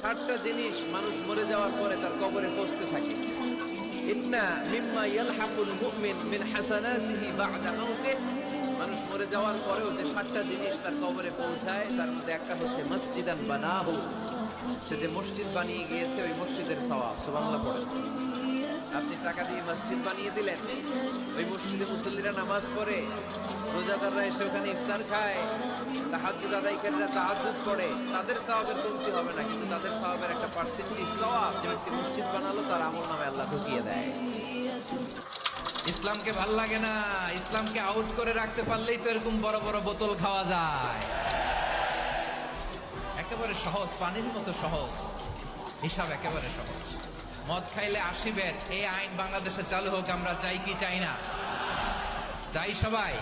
7টা জিনিস মানুষ মরে যাওয়ার পরে তার কবরে পৌঁছতে থাকে। ইন্না মিম্মা ইয়ালহাকুল মুমিন মিন হাসানাতিহি বা'দা মাউতিহি, মানুষ মরে যাওয়ার পরেও যে 7টা জিনিস তার কবরে পৌঁছায় তার মধ্যে একটা হচ্ছে মসজিদান বানাহু, সে যে মসজিদ বানিয়ে গিয়েছে ওই মসজিদের সওয়াব। সুবহানাল্লাহ পড়েন। আপনি টাকা দিয়ে মসজিদ বানিয়ে দিলেন, ওই মসজিদে মুসল্লিরা নামাজ পড়ে, রোজাদাররা এসে ওখানে ইফতার খায়, তাহাজ্জুদ আদায়কারীরা তাহাজ্জুদ পড়ে, তাদের সওয়াবের কমতি হবে না, কিন্তু তাদের সওয়াবের একটা পার্সেন্টেজ সওয়াব যে ব্যক্তি মসজিদ বানালো তার আমলনামায় আল্লাহ ঢুকিয়ে দেয়। ইসলামকে ভাল লাগে না, ইসলামকে আউট করে রাখতে পারলেই তো এরকম বড় বড় বোতল খাওয়া যায়। একেবারে সহজ, পানির মতো সহজ, হিসাব একেবারে সহজ। মদ খাইলে 80 ব্যাট, এই আইন বাংলাদেশে চালু হোক, আমরা চাই কি চাই না? চাই সবাই।